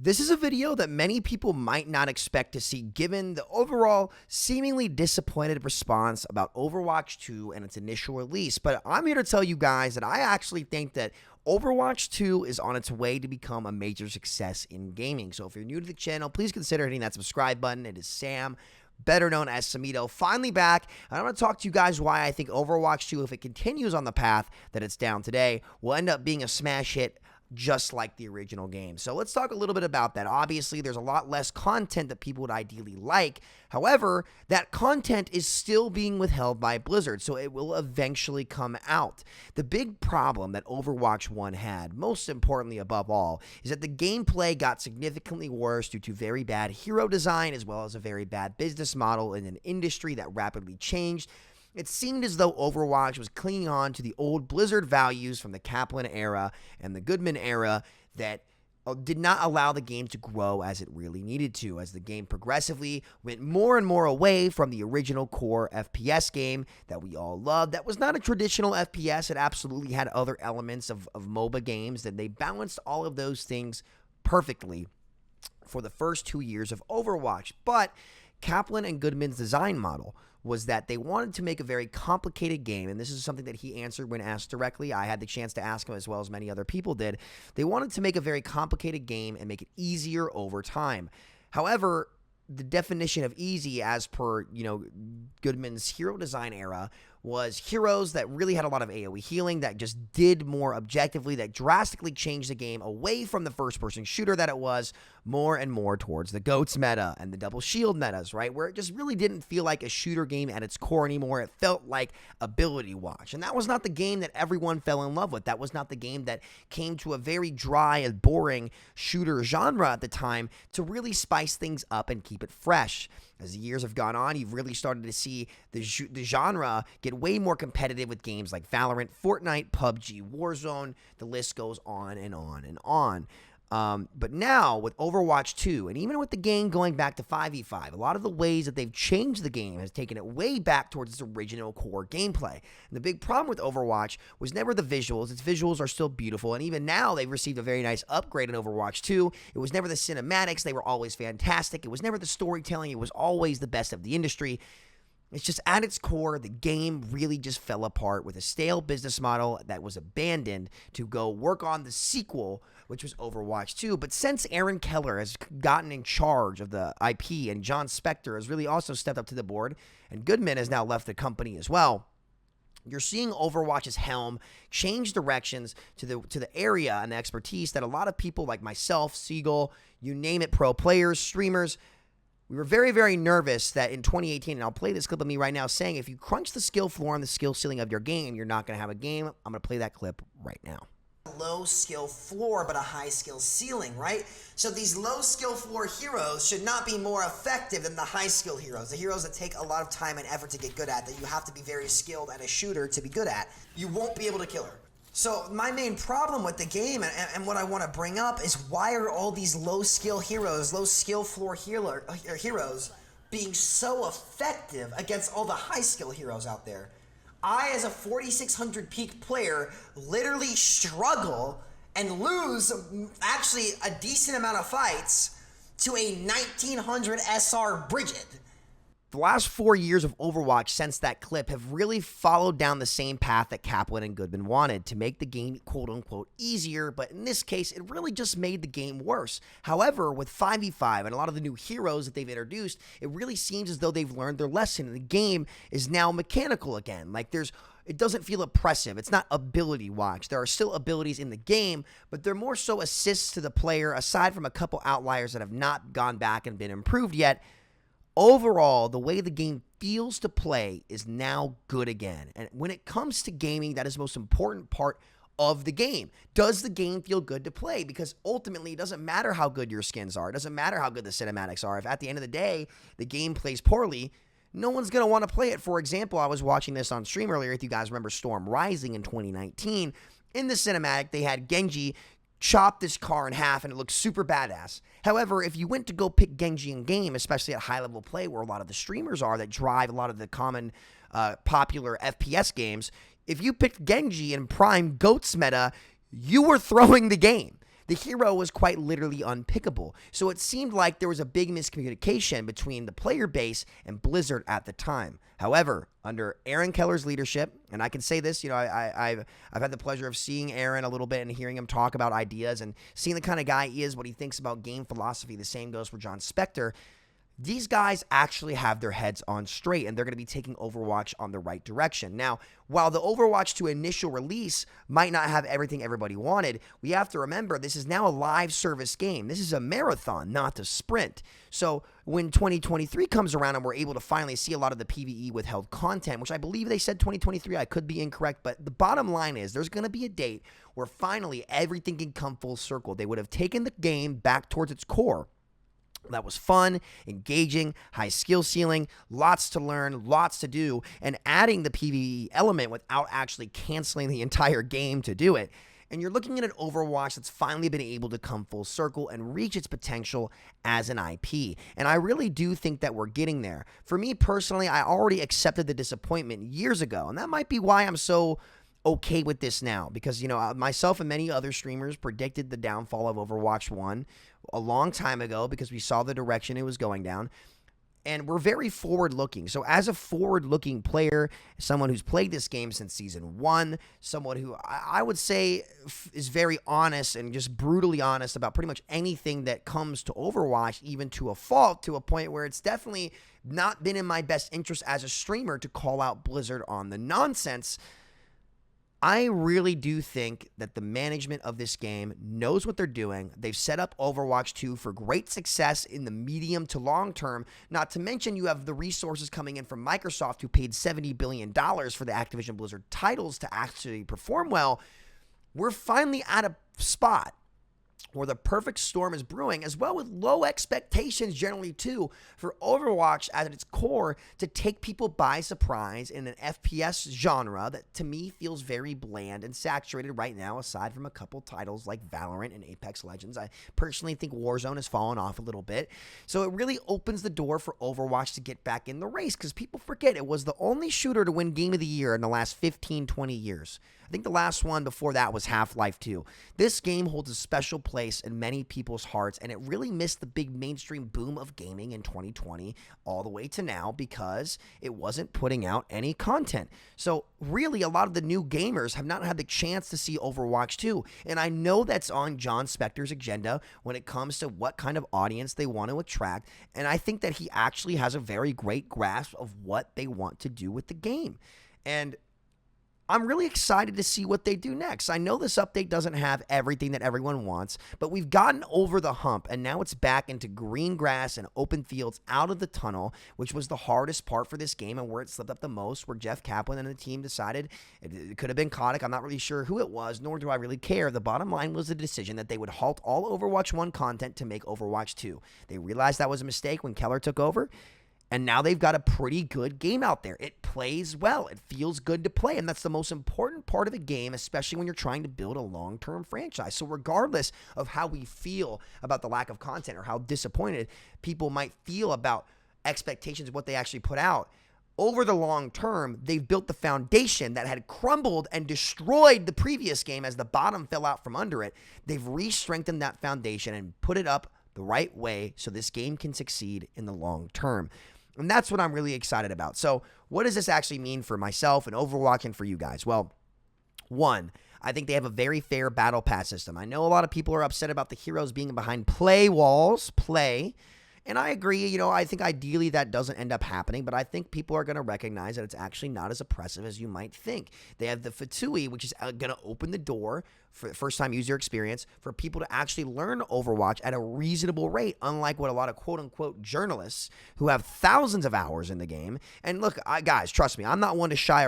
This is a video that many people might not expect to see given the overall seemingly disappointed response about Overwatch 2 and its initial release, but I'm here to tell you guys that I actually think that Overwatch 2 is on its way to become a major success in gaming. So if you're new to the channel, please consider hitting that subscribe button. It is Sam, better known as Samito, finally back. And I'm going to talk to you guys why I think Overwatch 2, if it continues on the path that it's down today, will end up being a smash hit just like the original game. So let's talk a little bit about that. Obviously, there's a lot less content that people would ideally like. However, that content is still being withheld by Blizzard, so it will eventually come out. The big problem that Overwatch 1 had, most importantly above all, is that the gameplay got significantly worse due to very bad hero design as well as a very bad business model in an industry that rapidly changed. It seemed as though Overwatch was clinging on to the old Blizzard values from the Kaplan era and the Goodman era that did not allow the game to grow as it really needed to, as the game progressively went more and more away from the original core FPS game that we all loved. That was not a traditional FPS. It absolutely had other elements of MOBA games, and they balanced all of those things perfectly for the first 2 years of Overwatch. But Kaplan and Goodman's design model was that they wanted to make a very complicated game, and this is something that he answered when asked directly. I had the chance to ask him as well as many other people did. They wanted to make a very complicated game and make it easier over time. However, the definition of easy as per, Goodman's hero design era was heroes that really had a lot of AoE healing, that just did more objectively, that drastically changed the game away from the first-person shooter that it was, more and more towards the GOATS meta and the double shield metas, right? Where it just really didn't feel like a shooter game at its core anymore. It felt like ability watch. And that was not the game that everyone fell in love with. That was not the game that came to a very dry and boring shooter genre at the time to really spice things up and keep it fresh. As the years have gone on, you've really started to see the genre get way more competitive with games like Valorant, Fortnite, PUBG, Warzone. The list goes on and on and on. But now with Overwatch 2, and even with the game going back to 5v5, a lot of the ways that they've changed the game has taken it way back towards its original core gameplay. And the big problem with Overwatch was never the visuals. Its visuals are still beautiful, and even now they've received a very nice upgrade in Overwatch 2. It was never the cinematics. They were always fantastic. It was never the storytelling. It was always the best of the industry. It's just at its core, the game really just fell apart with a stale business model that was abandoned to go work on the sequel, which was Overwatch 2. But since Aaron Keller has gotten in charge of the IP and John Spector has really also stepped up to the board, and Goodman has now left the company as well, you're seeing Overwatch's helm change directions to the area and the expertise that a lot of people like myself, Siegel, you name it, pro players, streamers, we were very, very nervous that in 2018, and I'll play this clip of me right now saying, if you crunch the skill floor and the skill ceiling of your game, you're not going to have a game. I'm going to play that clip right now. Low skill floor, but a high skill ceiling, right? So these low skill floor heroes should not be more effective than the high skill heroes, the heroes that take a lot of time and effort to get good at, that you have to be very skilled at a shooter to be good at. You won't be able to kill her. So my main problem with the game and what I want to bring up is, why are all these low skill heroes, low skill floor heroes being so effective against all the high skill heroes out there? I, as a 4600 peak player, literally struggle and lose actually a decent amount of fights to a 1900 SR Bridget. The last 4 years of Overwatch since that clip have really followed down the same path that Kaplan and Goodman wanted, to make the game quote-unquote easier, but in this case, it really just made the game worse. However, with 5v5 and a lot of the new heroes that they've introduced, it really seems as though they've learned their lesson, and the game is now mechanical again. Like, it doesn't feel oppressive. It's not ability watch. There are still abilities in the game, but they're more so assists to the player, aside from a couple outliers that have not gone back and been improved yet. Overall, the way the game feels to play is now good again. And when it comes to gaming, that is the most important part of the game. Does the game feel good to play? Because ultimately, it doesn't matter how good your skins are. It doesn't matter how good the cinematics are. If at the end of the day, the game plays poorly, no one's going to want to play it. For example, I was watching this on stream earlier. If you guys remember Storm Rising in 2019, in the cinematic, they had Genji chop this car in half, and it looks super badass. However, if you went to go pick Genji in game, especially at high-level play where a lot of the streamers are that drive a lot of the common popular FPS games, if you picked Genji in prime GOATS meta, you were throwing the game. the hero was quite literally unpickable. So it seemed like there was a big miscommunication between the player base and Blizzard at the time. However, under AREN Keller's leadership, and I can say this, I've had the pleasure of seeing AREN a little bit and hearing him talk about ideas and seeing the kind of guy he is, what he thinks about game philosophy. The same goes for John Spector. These guys actually have their heads on straight, and they're going to be taking Overwatch on the right direction. Now, while the Overwatch 2 initial release might not have everything everybody wanted, we have to remember this is now a live service game. This is a marathon, not a sprint. So when 2023 comes around and we're able to finally see a lot of the PvE withheld content, which I believe they said 2023, I could be incorrect, but the bottom line is there's going to be a date where finally everything can come full circle. They would have taken the game back towards its core. That was fun, engaging, high skill ceiling, lots to learn, lots to do, and adding the PvE element without actually canceling the entire game to do it. And you're looking at an Overwatch that's finally been able to come full circle and reach its potential as an IP. And I really do think that we're getting there. For me personally, I already accepted the disappointment years ago, and that might be why I'm so okay with this now, because myself and many other streamers predicted the downfall of Overwatch 1 a long time ago because we saw the direction it was going down, and we're very forward looking. So as a forward looking player, someone who's played this game since season 1, someone who I would say is very honest and just brutally honest about pretty much anything that comes to Overwatch, even to a fault, to a point where it's definitely not been in my best interest as a streamer to call out Blizzard on the nonsense. I really do think that the management of this game knows what they're doing. They've set up Overwatch 2 for great success in the medium to long term. Not to mention you have the resources coming in from Microsoft, who paid $70 billion for the Activision Blizzard titles to actually perform well. We're finally at a spot where the perfect storm is brewing, as well with low expectations generally too, for Overwatch at its core to take people by surprise in an FPS genre that to me feels very bland and saturated right now, aside from a couple titles like Valorant and Apex Legends. I personally think Warzone has fallen off a little bit. So it really opens the door for Overwatch to get back in the race, because people forget it was the only shooter to win Game of the Year in the last 15, 20 years. I think the last one before that was Half-Life 2. This game holds a special place in many people's hearts, and it really missed the big mainstream boom of gaming in 2020 all the way to now because it wasn't putting out any content. So really, a lot of the new gamers have not had the chance to see Overwatch 2, and I know that's on John Spector's agenda when it comes to what kind of audience they want to attract, and I think that he actually has a very great grasp of what they want to do with the game. And I'm really excited to see what they do next. I know this update doesn't have everything that everyone wants, but we've gotten over the hump, and now it's back into green grass and open fields out of the tunnel, which was the hardest part for this game and where it slipped up the most, where Jeff Kaplan and the team decided it could have been Kotick. I'm not really sure who it was, nor do I really care. The bottom line was the decision that they would halt all Overwatch 1 content to make Overwatch 2. They realized that was a mistake when Keller took over, and now they've got a pretty good game out there. It plays well. It feels good to play. And that's the most important part of a game, especially when you're trying to build a long-term franchise. So regardless of how we feel about the lack of content or how disappointed people might feel about expectations of what they actually put out, over the long term, they've built the foundation that had crumbled and destroyed the previous game as the bottom fell out from under it. They've re-strengthened that foundation and put it up the right way so this game can succeed in the long term. And that's what I'm really excited about. So what does this actually mean for myself and Overwatch and for you guys? Well, one, I think they have a very fair battle pass system. I know a lot of people are upset about the heroes being behind play walls, and I agree, I think ideally that doesn't end up happening, but I think people are going to recognize that it's actually not as oppressive as you might think. They have the Fatui, which is going to open the door for first-time user experience for people to actually learn Overwatch at a reasonable rate, unlike what a lot of quote-unquote journalists who have thousands of hours in the game. And look, guys, trust me, I'm not one to shy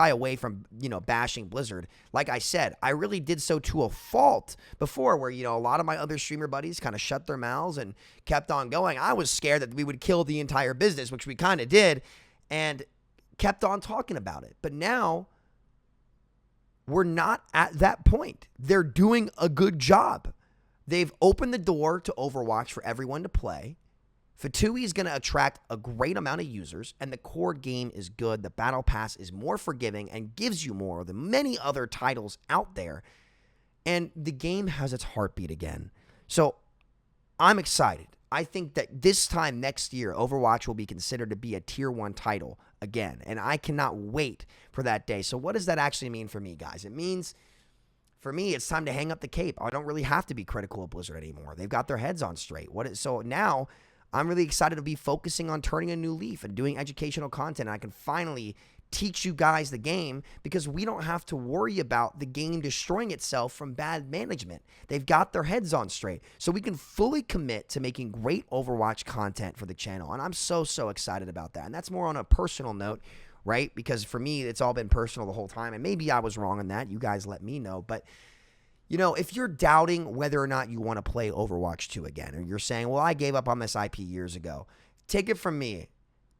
away from, bashing Blizzard. Like I said, I really did so to a fault before where, a lot of my other streamer buddies kind of shut their mouths and kept on going. I was scared that we would kill the entire business, which we kind of did, and kept on talking about it. But now we're not at that point. They're doing a good job. They've opened the door to Overwatch for everyone to play. Fatui is going to attract a great amount of users, and the core game is good. The Battle Pass is more forgiving and gives you more than many other titles out there. and the game has its heartbeat again. So I'm excited. I think that this time next year, Overwatch will be considered to be a tier 1 title again, and I cannot wait for that day. So what does that actually mean for me, guys? It means, for me, it's time to hang up the cape. I don't really have to be critical of Blizzard anymore. They've got their heads on straight. So now I'm really excited to be focusing on turning a new leaf and doing educational content. And I can finally teach you guys the game, because we don't have to worry about the game destroying itself from bad management. They've got their heads on straight. So we can fully commit to making great Overwatch content for the channel. And I'm so excited about that. And that's more on a personal note, right? Because for me, it's all been personal the whole time. And maybe I was wrong on that. You guys let me know. But, you know, if you're doubting whether or not you want to play Overwatch 2 again, or you're saying, well, I gave up on this IP years ago, take it from me.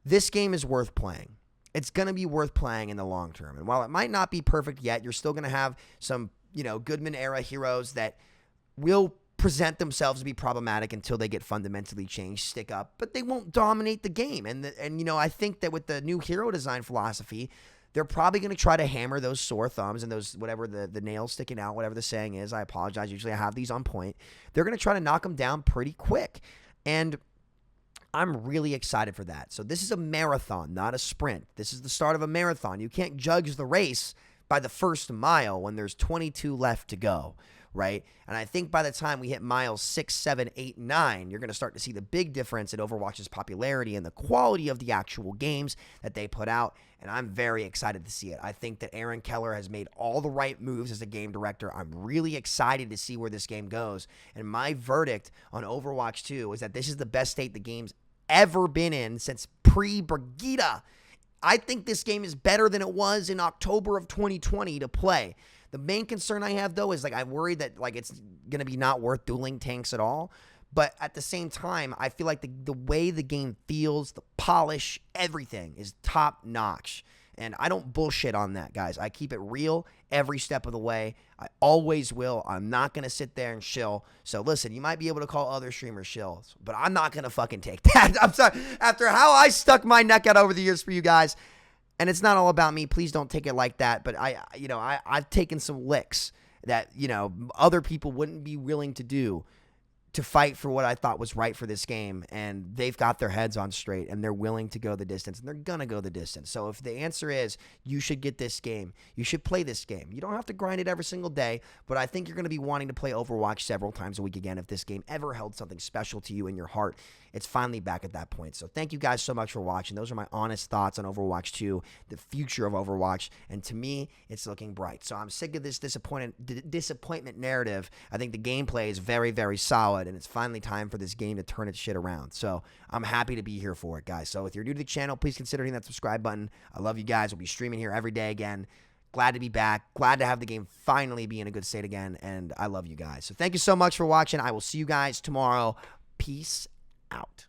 This game is worth playing. It's going to be worth playing in the long term. And while it might not be perfect yet, you're still going to have some, Goodman era heroes that will present themselves to be problematic until they get fundamentally changed, stick up, but they won't dominate the game. And I think that with the new hero design philosophy, they're probably going to try to hammer those sore thumbs and those, whatever the nails sticking out, whatever the saying is. I apologize. Usually I have these on point. They're going to try to knock them down pretty quick. And I'm really excited for that. So this is a marathon, not a sprint. This is the start of a marathon. You can't judge the race by the first mile when there's 22 left to go, right? And I think by the time we hit miles 6, 7, 8, 9, you're going to start to see the big difference in Overwatch's popularity and the quality of the actual games that they put out. And I'm very excited to see it. I think that AREN Keller has made all the right moves as a game director. I'm really excited to see where this game goes. And my verdict on Overwatch 2 is that this is the best state the game's ever been in since pre-Brigida. I think this game is better than it was in October of 2020 to play. The main concern I have, though, is I'm worried that it's going to be not worth dueling tanks at all. But at the same time, I feel like the way the game feels, the polish, everything is top notch. And I don't bullshit on that, guys. I keep it real every step of the way. I always will. I'm not going to sit there and shill. So listen, you might be able to call other streamers shills, but I'm not going to fucking take that. I'm sorry. After how I stuck my neck out over the years for you guys, and it's not all about me, please don't take it like that. But I've taken some licks that, other people wouldn't be willing to do to fight for what I thought was right for this game, and they've got their heads on straight, and they're willing to go the distance, and they're going to go the distance. So if the answer is you should get this game, you should play this game. You don't have to grind it every single day, but I think you're going to be wanting to play Overwatch several times a week again if this game ever held something special to you in your heart. It's finally back at that point. So thank you guys so much for watching. Those are my honest thoughts on Overwatch 2, the future of Overwatch, and to me, it's looking bright. So I'm sick of this disappointment narrative. I think the gameplay is very, very solid, and it's finally time for this game to turn its shit around. So I'm happy to be here for it, guys. So if you're new to the channel, please consider hitting that subscribe button. I love you guys. We'll be streaming here every day again. Glad to be back. Glad to have the game finally be in a good state again, and I love you guys. So thank you so much for watching. I will see you guys tomorrow. Peace out.